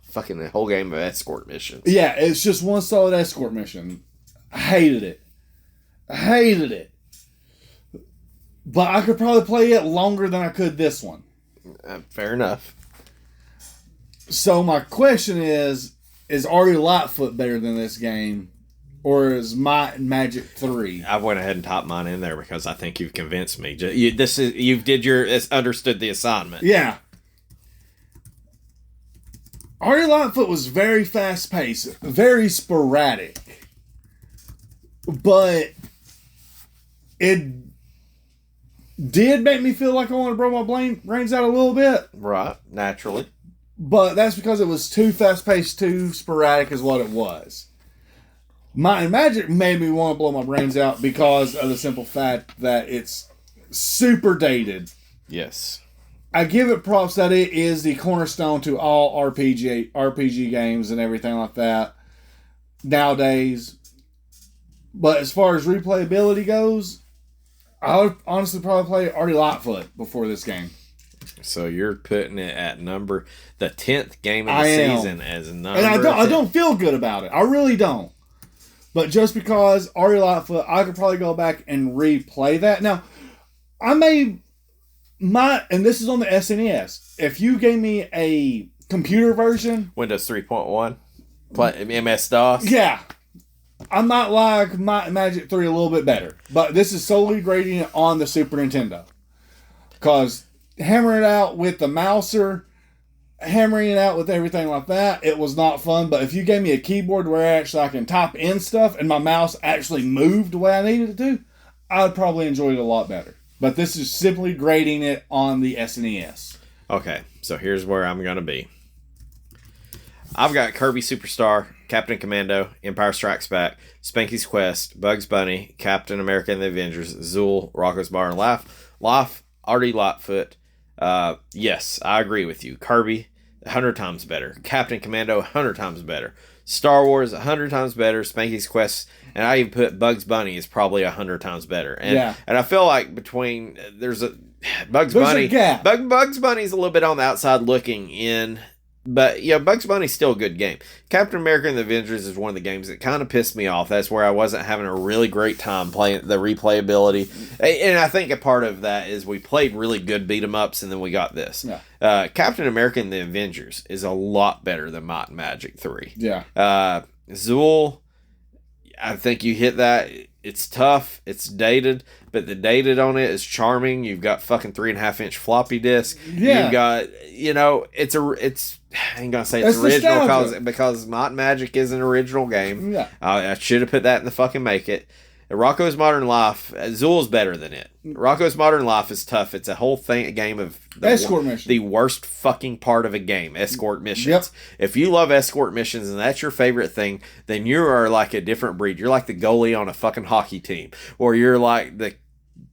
Fucking the whole game of escort missions. Yeah, it's just one solid escort mission. I hated it. But I could probably play it longer than I could this one. Fair enough. So my question is Artie Lightfoot better than this game? Or is Might and Magic 3? I went ahead and topped mine in there because I think you've convinced me. You've understood the assignment. Yeah. Artie Lightfoot was very fast paced, very sporadic. But it did make me feel like I wanted to blow my brains out a little bit. Right, naturally. But that's because it was too fast paced, too sporadic is what it was. Might and Magic made me want to blow my brains out because of the simple fact that it's super dated. Yes. I give it props that it is the cornerstone to all RPG games and everything like that nowadays. But as far as replayability goes, I would honestly probably play Artie Lightfoot before this game. So you're putting it at the 10th game of the season as number. And I don't feel good about it. I really don't. But just because Artie Lightfoot, I could probably go back and replay that. Now, and this is on the SNES. If you gave me a computer version, Windows 3.1, MS-DOS. Yeah. I might like Might and Magic 3 a little bit better. But this is solely grading it on the Super Nintendo. Because hammering it out with the mouser, hammering it out with everything like that, it was not fun. But if you gave me a keyboard where I can type in stuff and my mouse actually moved the way I needed it to, I'd probably enjoy it a lot better. But this is simply grading it on the SNES. Okay, so here's where I'm going to be. I've got Kirby Superstar, Captain Commando, Empire Strikes Back, Spanky's Quest, Bugs Bunny, Captain America and the Avengers, Zool, Rocco's Modern Life, Artie Lightfoot. Yes, I agree with you. Kirby, 100 times better. Captain Commando, 100 times better. Star Wars, 100 times better. Spanky's Quest, and I even put Bugs Bunny is probably 100 times better. And I feel like between there's a gap. Bugs Bunny's a little bit on the outside looking in. But, yeah, Bugs Bunny's still a good game. Captain America and the Avengers is one of the games that kind of pissed me off. That's where I wasn't having a really great time playing the replayability. And I think a part of that is we played really good beat-em-ups, and then we got this. Yeah. Captain America and the Avengers is a lot better than Might and Magic 3. Yeah. Zool, I think you hit that. It's tough. It's dated. But the dated on it is charming. You've got fucking 3.5-inch floppy disk. Yeah. You've got, I ain't gonna say it's original because Might and Magic is an original game. Yeah. I should have put that in the fucking make it. Rocco's Modern Life, Zool's better than it. Rocco's Modern Life is tough. It's a whole thing, a game of escort mission. The worst fucking part of a game, escort missions. Yep. If you love escort missions and that's your favorite thing, then you are like a different breed. You're like the goalie on a fucking hockey team, or you're like the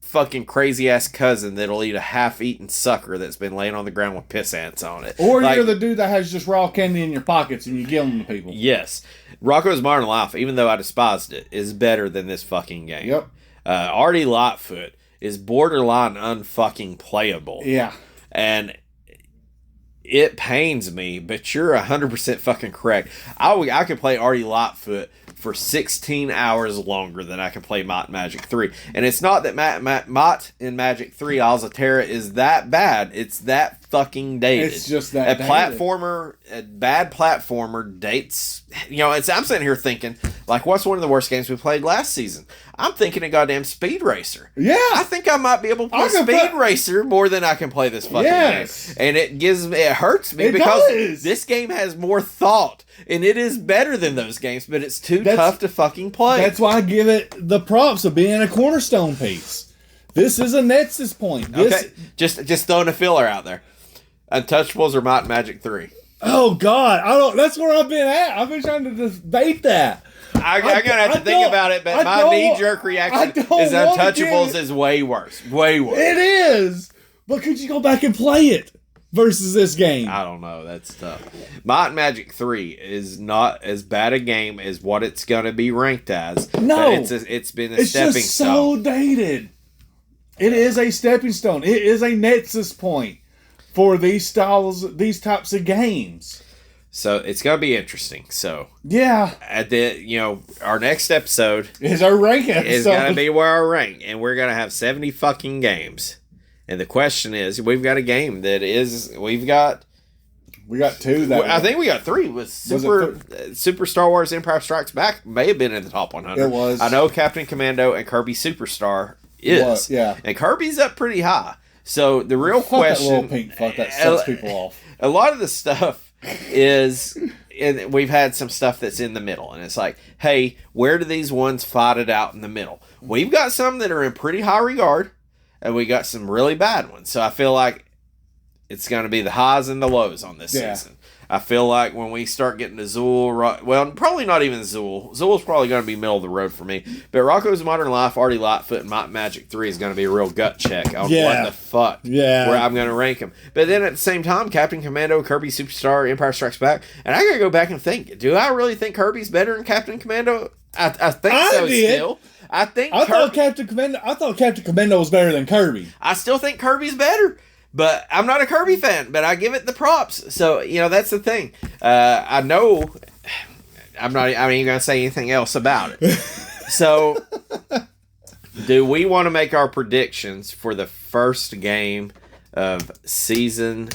fucking crazy ass cousin that'll eat a half-eaten sucker that's been laying on the ground with piss ants on it. Or like, you're the dude that has just raw candy in your pockets and you give them to people. Yes. Rocco's Modern Life, even though I despised it, is better than this fucking game. Yep. Artie Lightfoot is borderline unfucking playable. Yeah. And it pains me, but you're 100% fucking correct. I could play Artie Lightfoot for 16 hours longer than I can play Might and Magic 3. And it's not that Might in Magic 3 Isles of Terra is that bad. It's that fucking dated. It's just that dated. A bad platformer dates. You know, I'm sitting here thinking, like, what's one of the worst games we played last season? I'm thinking of goddamn Speed Racer. Yeah. I think I might be able to play Speed Racer more than I can play this fucking game. And it hurts me because this game has more thought. And it is better than those games, but it's tough to fucking play. That's why I give it the props of being a cornerstone piece. This is a Nexus point. Okay, just throwing a filler out there. Untouchables or Might and Magic 3? Oh, God. That's where I've been at. I've been trying to debate that. I'm going to have to think about it, but my knee-jerk reaction is Untouchables is way worse. Way worse. It is. But could you go back and play it versus this game? I don't know. That's tough. Might and Magic 3 is not as bad a game as what it's going to be ranked as. No. It's been a stepping just stone. so dated. It is a stepping stone. It is a Nexus point for these types of games. So it's going to be interesting. So yeah, our next episode is our rank episode. Is going to be where our rank, and we're going to have 70 fucking games. And the question is, we've got a game we got two. I think we got three. Super Star Wars Empire Strikes Back may have been in the top 100. It was. I know Captain Commando and Kirby Superstar is. Yeah. And Kirby's up pretty high. So the real question... That little pink fuck that sets people off. A lot of the stuff is... And we've had some stuff that's in the middle. And it's like, hey, where do these ones fight it out in the middle? We've got some that are in pretty high regard. And we got some really bad ones. So I feel like it's going to be the highs and the lows on this season. I feel like when we start getting to Zool, well, probably not even Zool. Zool's probably going to be middle of the road for me. But Rocco's Modern Life, Artie Lightfoot, and Might and Magic 3 is going to be a real gut check on what the fuck where I'm going to rank them. But then at the same time, Captain Commando, Kirby Superstar, Empire Strikes Back. And I got to go back and think, do I really think Kirby's better than Captain Commando? I think so still. I thought Captain Commando was better than Kirby. I still think Kirby's better. But I'm not a Kirby fan, but I give it the props. So, that's the thing. I know I'm not even going to say anything else about it. So, do we want to make our predictions for the first game of Season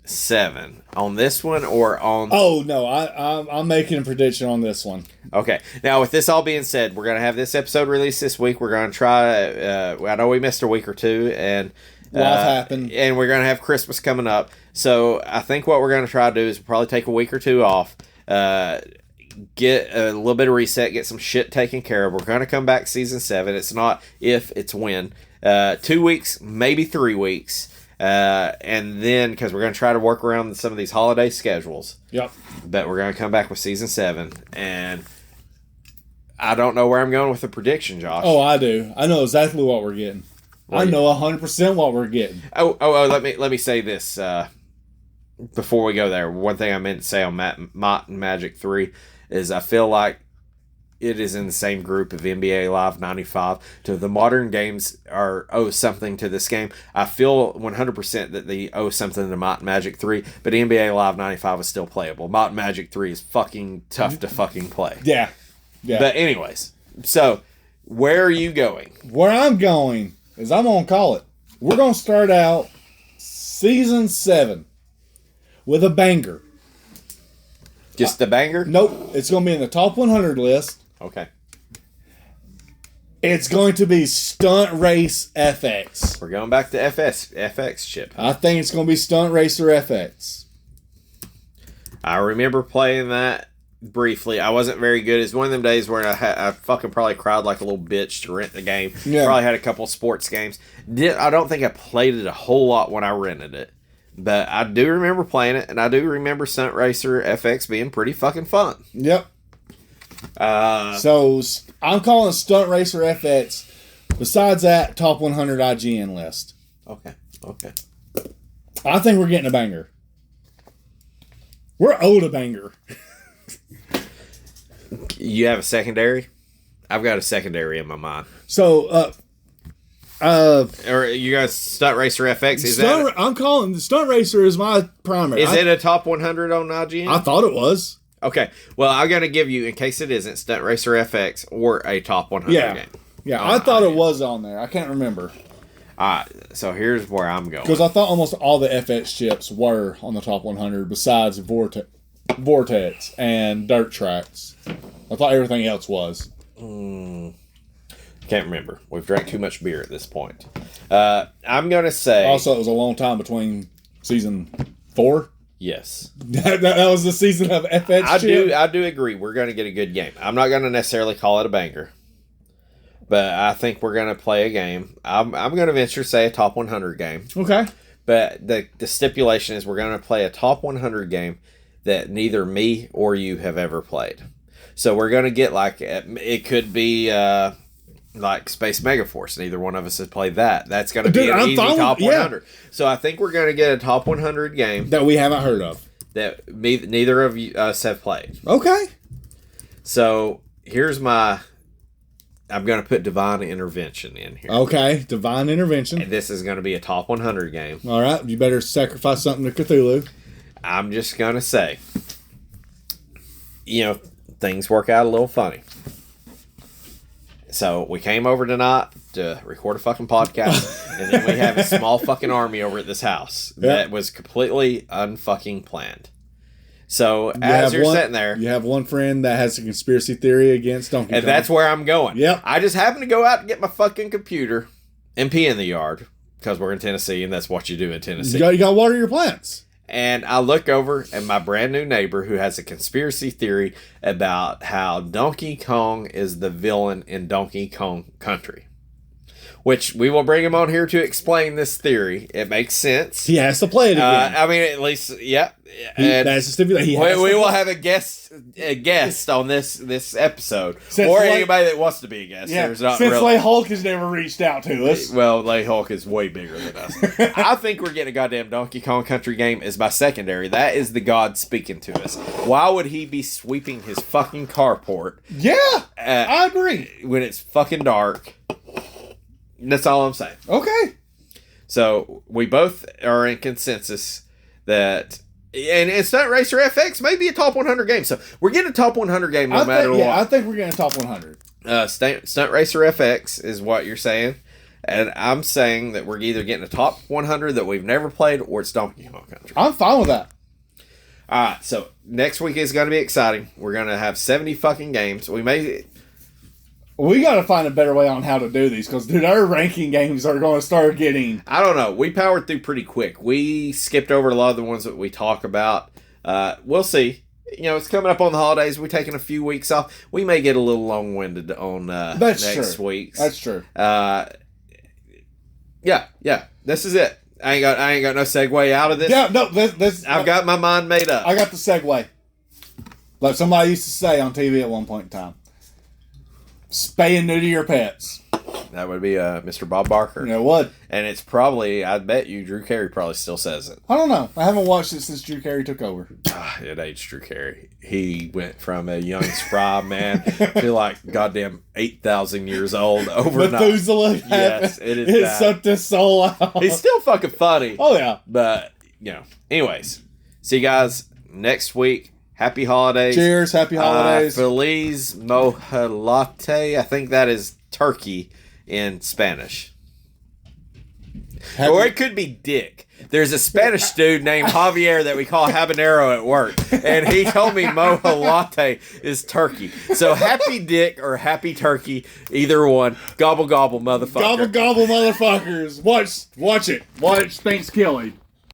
7 on this one or on... Oh, no. I'm making a prediction on this one. Okay. Now, with this all being said, we're going to have this episode released this week. We're going to try... I know we missed a week or two, and... Life happened. And we're going to have Christmas coming up. So I think what we're going to try to do is probably take a week or two off, get a little bit of reset, get some shit taken care of. We're going to come back Season 7. It's not if, it's when. 2 weeks, maybe 3 weeks. And then, because we're going to try to work around some of these holiday schedules. Yep. But we're going to come back with Season 7. And I don't know where I'm going with the prediction, Josh. Oh, I do. I know exactly what we're getting. I know 100% what we're getting. Oh! Let me say this before we go there. One thing I meant to say on Might and Magic 3 is I feel like it is in the same group of NBA Live 95. To the modern games owe something to this game. I feel 100% that they owe something to Might and Magic 3, but NBA Live 95 is still playable. Might and Magic 3 is fucking tough to fucking play. Yeah. But anyways, so where are you going? Where I'm going is I'm going to call it. We're going to start out Season 7 with a banger. Just a banger? Nope. It's going to be in the top 100 list. Okay. It's going to be Stunt Race FX. We're going back to FX chip. I think it's going to be Stunt Racer FX. I remember playing that briefly. I wasn't very good. It's one of them days where I fucking probably cried like a little bitch to rent the game. Yeah. Probably had a couple sports games. I don't think I played it a whole lot when I rented it. But I do remember playing it, and I do remember Stunt Racer FX being pretty fucking fun. Yep. So I'm calling Stunt Racer FX. Besides that, top 100 IGN list. Okay. I think we're getting a banger. We're owed a banger. You have a secondary? I've got a secondary in my mind. So, or you guys Stunt Racer FX? I'm calling the Stunt Racer is my primary. Is it a top 100 on IGN? I thought it was. Okay. Well, I'm going to give you, in case it isn't, Stunt Racer FX or a top 100 game. Yeah, I thought it was on there. I can't remember. So here's where I'm going. Because I thought almost all the FX chips were on the top 100 besides Vortex and Dirt Tracks. I thought everything else was. Can't remember. We've drank too much beer at this point. I'm going to say... Also, it was a long time between season 4. Yes. that was the season of FX I do agree. We're going to get a good game. I'm not going to necessarily call it a banger. But I think we're going to play a game. I'm going to venture to say a top 100 game. Okay. But the stipulation is we're going to play a top 100 game that neither me or you have ever played. So we're going to get like, it could be like Space Megaforce. Neither one of us has played that. That's going to be an easy top 100. Yeah. So I think we're going to get a top 100 game. That we haven't heard of. That neither of us have played. Okay. So here's my... I'm going to put Divine Intervention in here. Okay, Divine Intervention. And this is going to be a top 100 game. All right, you better sacrifice something to Cthulhu. I'm just going to say, things work out a little funny. So we came over tonight to record a fucking podcast, and then we have a small fucking army over at this house that was completely unfucking planned. So as you're sitting there, you have one friend that has a conspiracy theory against Donkey Kong. And that's where I'm going. Yep. I just happened to go out and get my fucking computer and pee in the yard because we're in Tennessee and that's what you do in Tennessee. You got to water your plants. And I look over at my brand new neighbor who has a conspiracy theory about how Donkey Kong is the villain in Donkey Kong Country. Which we will bring him on here to explain this theory. It makes sense. He has to play it again. I mean, at least, yeah. That's a stipulation. We will have a guest on this episode, or anybody that wants to be a guest. Yeah, since Lay Hulk has never reached out to us. Well, Lay Hulk is way bigger than us. I think we're getting a goddamn Donkey Kong Country game as my secondary. That is the God speaking to us. Why would he be sweeping his fucking carport? Yeah, I agree. When it's fucking dark. That's all I'm saying. Okay. So we both are in consensus that, and Stunt Racer FX may be a top 100 game. So we're getting a top 100 game no matter what. I think we're getting a top 100. Stunt Racer FX is what you're saying. And I'm saying that we're either getting a top 100 that we've never played or it's Donkey Kong Country. I'm fine with that. All right. So next week is going to be exciting. We're going to have 70 fucking games. We got to find a better way on how to do these because, dude, our ranking games are going to start getting... I don't know. We powered through pretty quick. We skipped over a lot of the ones that we talk about. We'll see. It's coming up on the holidays. We're taking a few weeks off. We may get a little long-winded on next week's. That's true. Yeah. This is it. I ain't got no segue out of this. Yeah, no. I've got my mind made up. I got the segue. Like somebody used to say on TV at one point in time. Spay and neuter your pets. That would be Mr. Bob Barker. Yeah, it would. And it's probably, I bet you, Drew Carey probably still says it. I don't know. I haven't watched it since Drew Carey took over. It aged Drew Carey. He went from a young, spry man to like goddamn 8,000 years old overnight. Methuselah. Yes, it is. It sucked his soul out. He's still fucking funny. Oh, yeah. But, anyways. See you guys next week. Happy holidays. Cheers. Happy holidays. Feliz Mojalate. I think that is turkey in Spanish. Or it could be dick. There's a Spanish dude named Javier that we call habanero at work. And he told me mojalate is turkey. So happy dick or happy turkey, either one. Gobble gobble, motherfucker. Gobble gobble, motherfuckers. Watch it. Watch Thanksgiving.